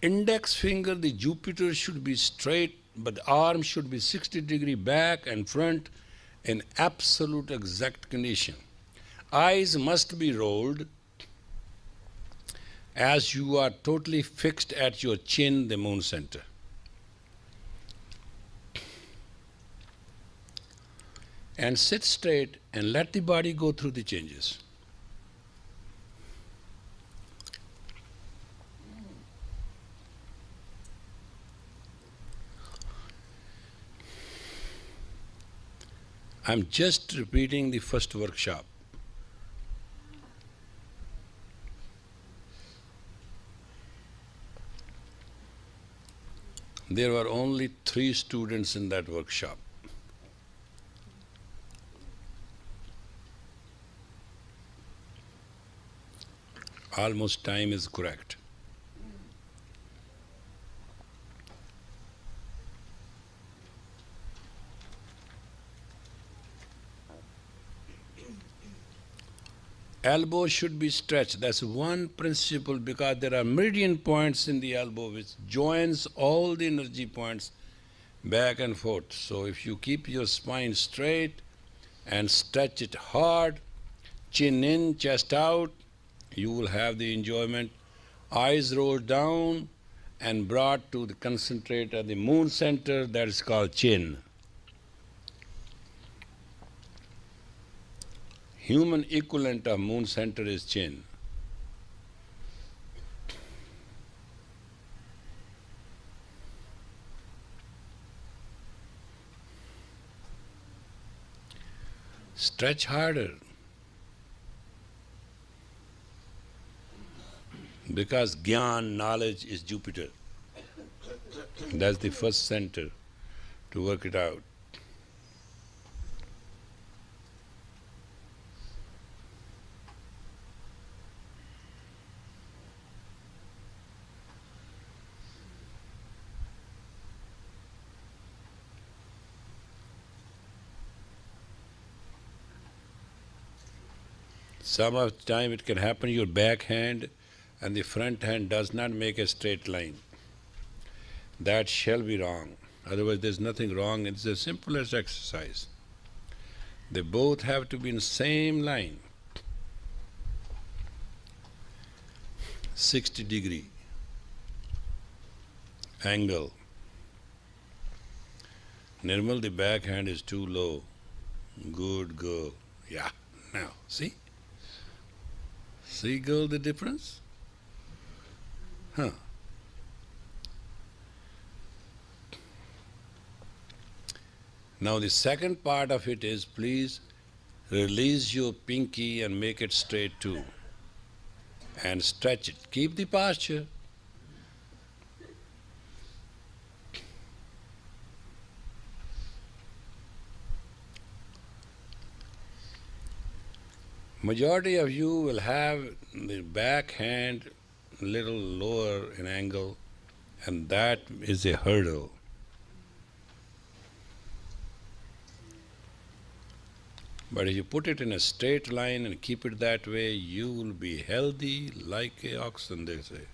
Index finger, the Jupiter should be straight, but the arm should be 60-degree back and front in absolute exact condition. Eyes must be rolled as you are totally fixed at your chin, the moon center. And sit straight and let the body go through the changes. I'm just repeating the first workshop. There were only 3 students in that workshop. Almost time is correct. Elbow should be stretched. That's one principle, because there are meridian points in the elbow which joins all the energy points back and forth. So if you keep your spine straight and stretch it hard, chin in, chest out, you will have the enjoyment. Eyes rolled down and brought to the concentrate at the moon center, that is called chin. Human equivalent of moon center is chin. Stretch harder, because Gyan, knowledge, is Jupiter. That's the first center to work it out. Some of the time it can happen your back hand and the front hand does not make a straight line. That shall be wrong. Otherwise there's nothing wrong. It's the simplest exercise. They both have to be in the same line. 60-degree angle. Nirmal, the back hand is too low. Good girl. Yeah. Now, see? See, girl, the difference? Huh. Now the second part of it is, please release your pinky and make it straight too. And stretch it. Keep the posture. Majority of you will have the back hand a little lower in angle, and that is a hurdle. But if you put it in a straight line and keep it that way, you will be healthy like a oxen, they say.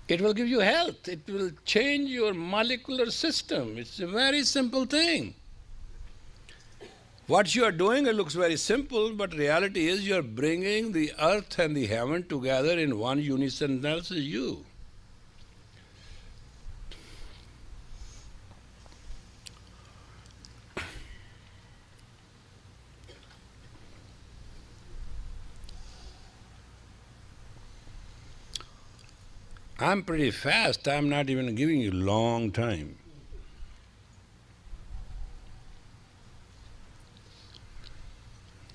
It will give you health. It will change your molecular system. It's a very simple thing. What you are doing, it looks very simple, but reality is you are bringing the earth and the heaven together in one unison, that's you. I'm pretty fast. I'm not even giving you long time.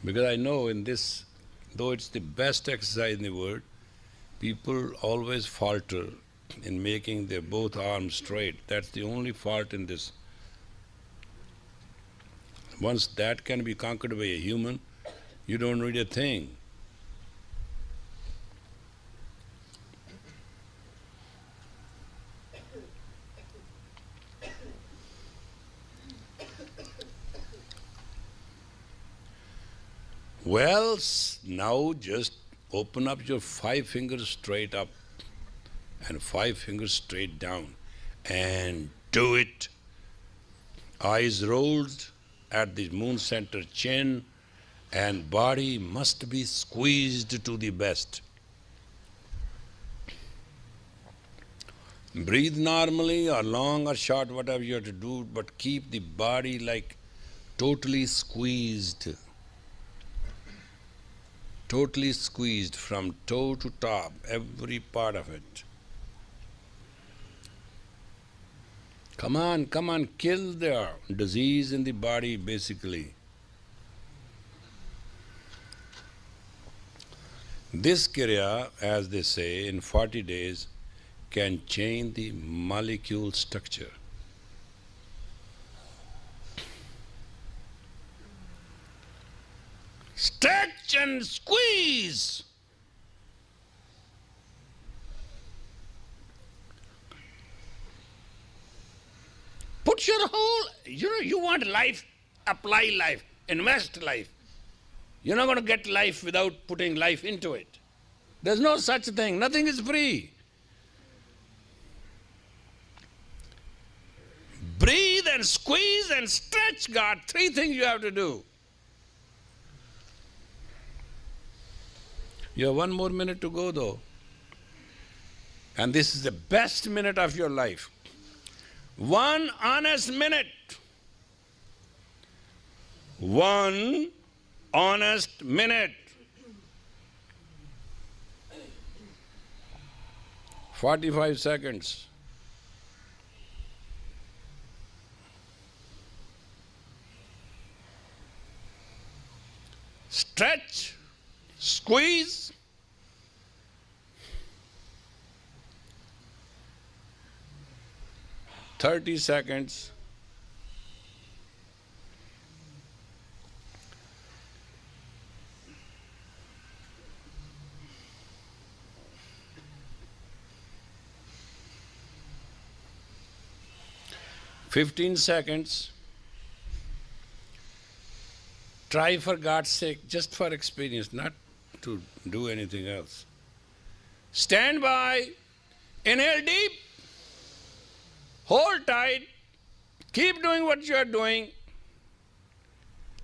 Because I know in this, though it's the best exercise in the world, people always falter in making their both arms straight. That's the only fault in this. Once that can be conquered by a human, you don't need a thing. Well, now just open up your 5 fingers straight up and 5 fingers straight down and do it. Eyes rolled at the moon center chin, and body must be squeezed to the best. Breathe normally or long or short, whatever you have to do, but keep the body like totally squeezed from toe to top, every part of it. Come on, kill the disease in the body, basically. This kriya, as they say, in 40 days, can change the molecule structure. Stretch and squeeze. Put your whole, you want life, apply life, invest life. You're not going to get life without putting life into it. There's no such thing. Nothing is free. Breathe and squeeze and stretch, God. 3 things you have to do. You have 1 more minute to go, though. And this is the best minute of your life. 1 honest minute. 1 honest minute. 45 seconds. Stretch, squeeze. Thirty seconds. "15 seconds. Try, for God's sake, just for experience, not to do anything else. Stand by, inhale deep, hold tight, keep doing what you are doing.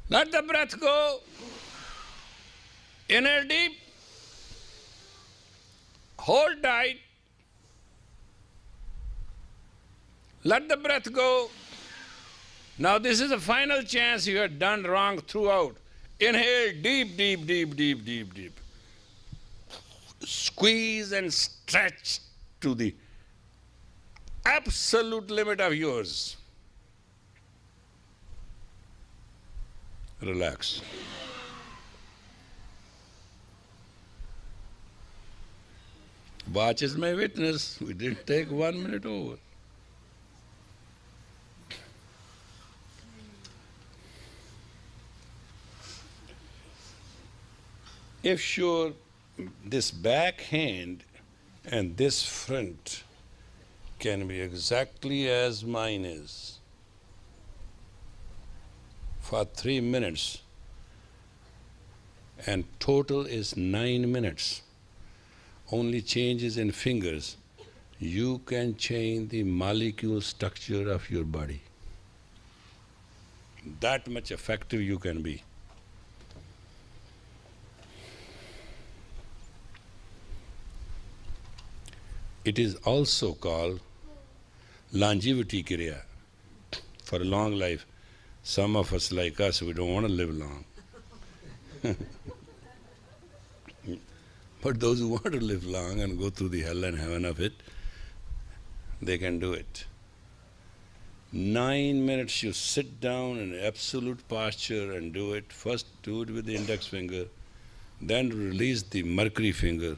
Let the breath go. Inhale deep, hold tight, let the breath go. Now this is the final chance. You have done wrong throughout. Inhale deep, deep, deep, deep, deep, deep. Squeeze and stretch to the absolute limit of yours. Relax. Watch is my witness. We didn't take 1 minute over. If sure, this back hand and this front can be exactly as mine is for 3 minutes, and total is 9 minutes, only changes in fingers, you can change the molecule structure of your body. That much effective you can be. It is also called longevity kriya, for a long life. Some of us like us, we don't want to live long. But those who want to live long and go through the hell and heaven of it, they can do it. 9 minutes you sit down in absolute posture and do it. First do it with the index finger, then release the mercury finger,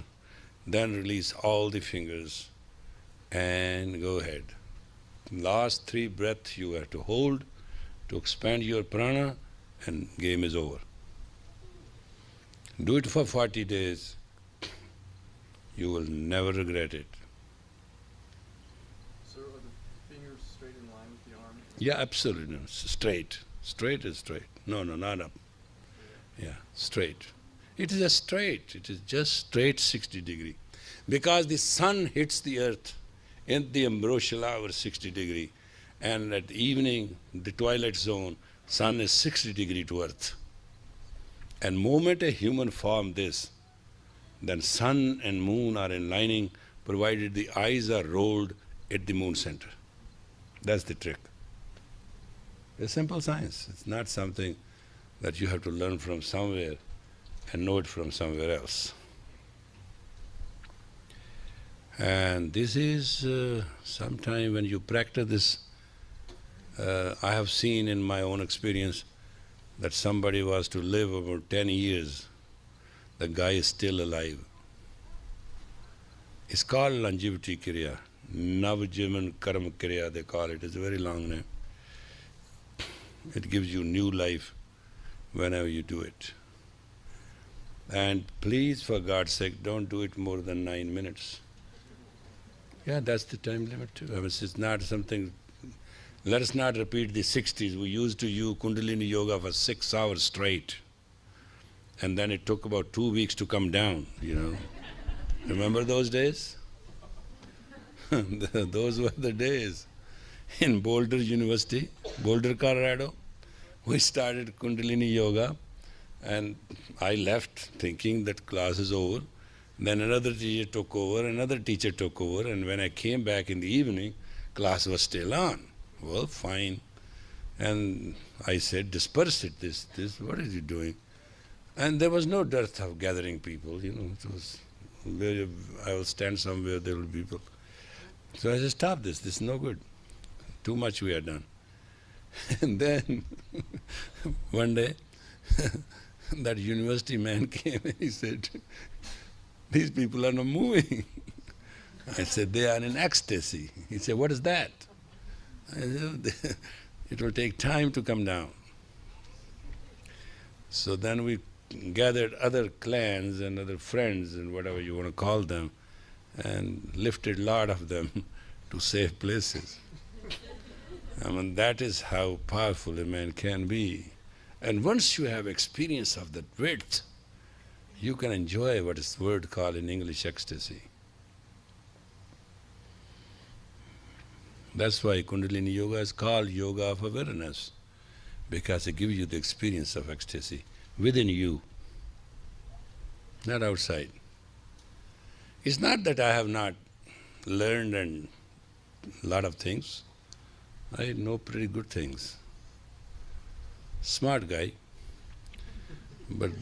then release all the fingers and go ahead. Last 3 breaths you have to hold to expand your prana, and game is over. Do it for 40 days. You will never regret it. So are the fingers straight in line with the arm? Yeah, absolutely. No. Straight. Straight is straight. No, not up. Yeah, straight. It is a straight, it is just straight 60 degree. Because the sun hits the earth in the ambrosial hour 60 degree, and at evening, the twilight zone, sun is 60 degree to earth. And moment a human form this, then sun and moon are in lining, provided the eyes are rolled at the moon center. That's the trick. It's simple science. It's not something that you have to learn from somewhere and know it from somewhere else. And this is sometime when you practice this, I have seen in my own experience that somebody was to live about 10 years, the guy is still alive. It's called longevity kriya, Navjivan Karma Kriya they call it. It's a very long name. It gives you new life whenever you do it. And please, for God's sake, don't do it more than 9 minutes. Yeah, that's the time limit too. I mean, it's not something, let us not repeat the 60s. We used to use Kundalini Yoga for 6 hours straight. And then it took about 2 weeks to come down, you know. Remember those days? Those were the days. In Boulder University, Boulder, Colorado, we started Kundalini Yoga, and I left thinking that class is over. Then another teacher took over, another teacher took over, and when I came back in the evening, class was still on. Well, fine. And I said, disperse it, this, what are you doing? And there was no dearth of gathering people, you know. It was, I will stand somewhere, there will be people. So I said, stop this is no good. Too much we have done. And then one day, that university man came and he said, these people are not moving. I said, they are in ecstasy. He said, what is that? I said, it will take time to come down. So then we gathered other clans and other friends and whatever you want to call them, and lifted a lot of them to safe places. I mean, that is how powerful a man can be. And once you have experience of that width, you can enjoy what is word called in English ecstasy. That's why Kundalini Yoga is called Yoga of Awareness, because it gives you the experience of ecstasy within you, not outside. It's not that I have not learned a lot of things. I know pretty good things. Smart guy, but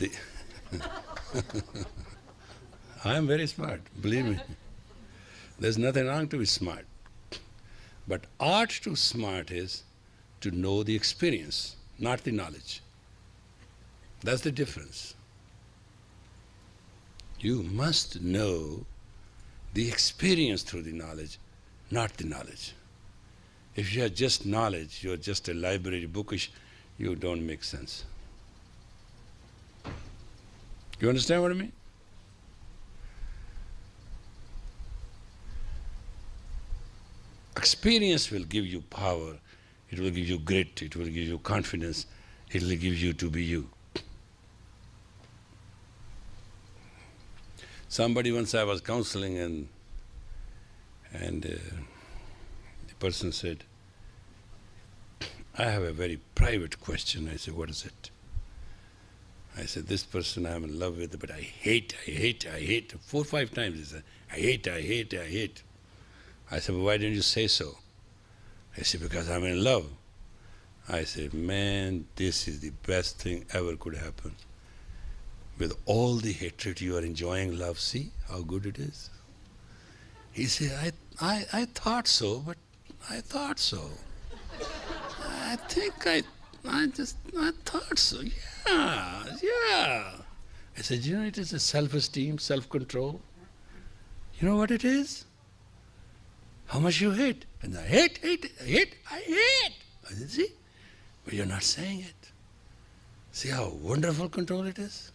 I am very smart, believe me. There's nothing wrong to be smart. But art to smart is to know the experience, not the knowledge. That's the difference. You must know the experience through the knowledge, not the knowledge. If you have just knowledge, you're just a library bookish, you don't make sense. You understand what I mean? Experience will give you power, it will give you grit, it will give you confidence, it will give you to be you. Somebody once I was counseling and the person said, I have a very private question. I said, what is it? I said, this person I'm in love with, but I hate. 4 or 5 times he said, I hate. I said, well, why didn't you say so? I said, because I'm in love. I said, man, this is the best thing ever could happen. With all the hatred you are enjoying love, see how good it is? He said, I thought so, but I thought so. I think I thought so, yeah. I said, you know, it is a self-esteem, self-control. You know what it is? How much you hate. And I hate. I said, see? But you're not saying it. See how wonderful control it is?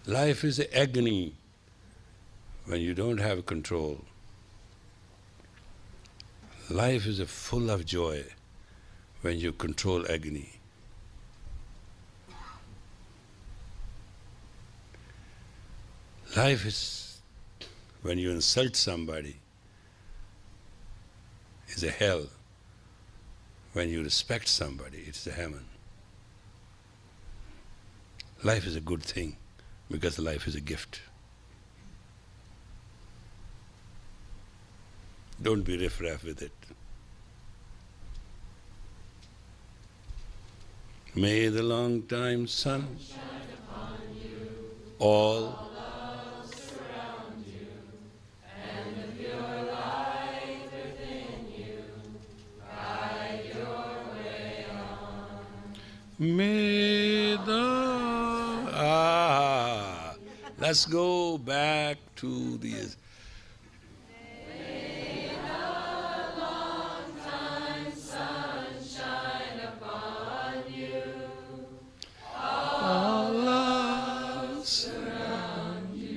Life is an agony when you don't have control. Life is full of joy when you control agony. Life is, when you insult somebody, is a hell. When you respect somebody, it's a heaven. Life is a good thing because life is a gift. Don't be riff-raff with it. May the long time sun all may the let's go back to the all love surround you.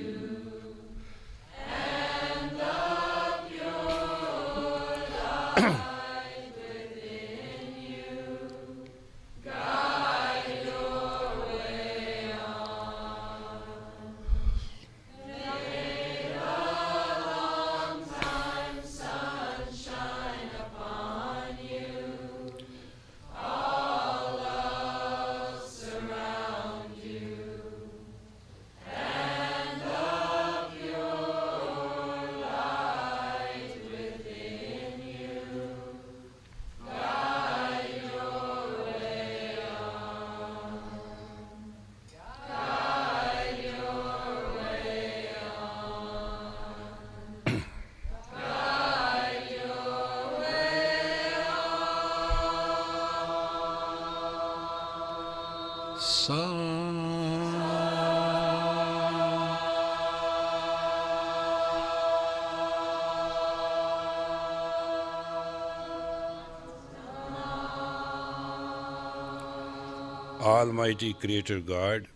Almighty Creator God,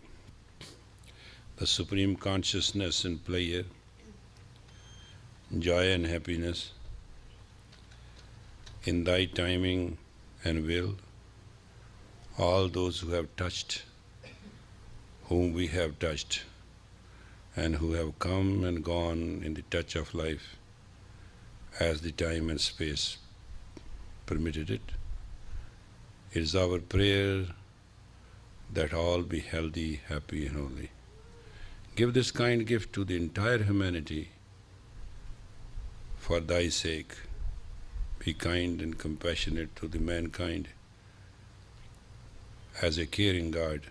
the Supreme Consciousness and Player, joy and happiness, in Thy timing and will, all those who have touched, whom we have touched, and who have come and gone in the touch of life as the time and space permitted it. It is our prayer that all be healthy, happy and holy. Give this kind gift to the entire humanity for Thy sake. Be kind and compassionate to the mankind as a caring God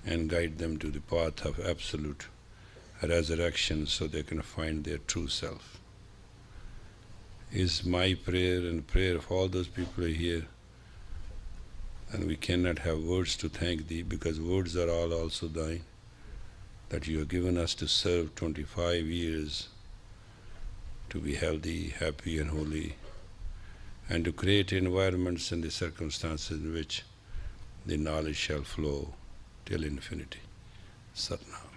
and guide them to the path of absolute resurrection so they can find their true self. Is my prayer and prayer of all those people here. And we cannot have words to thank Thee because words are all also Thine, that You have given us to serve 25 years to be healthy, happy and holy, and to create environments and the circumstances in which the knowledge shall flow till infinity. Satnam.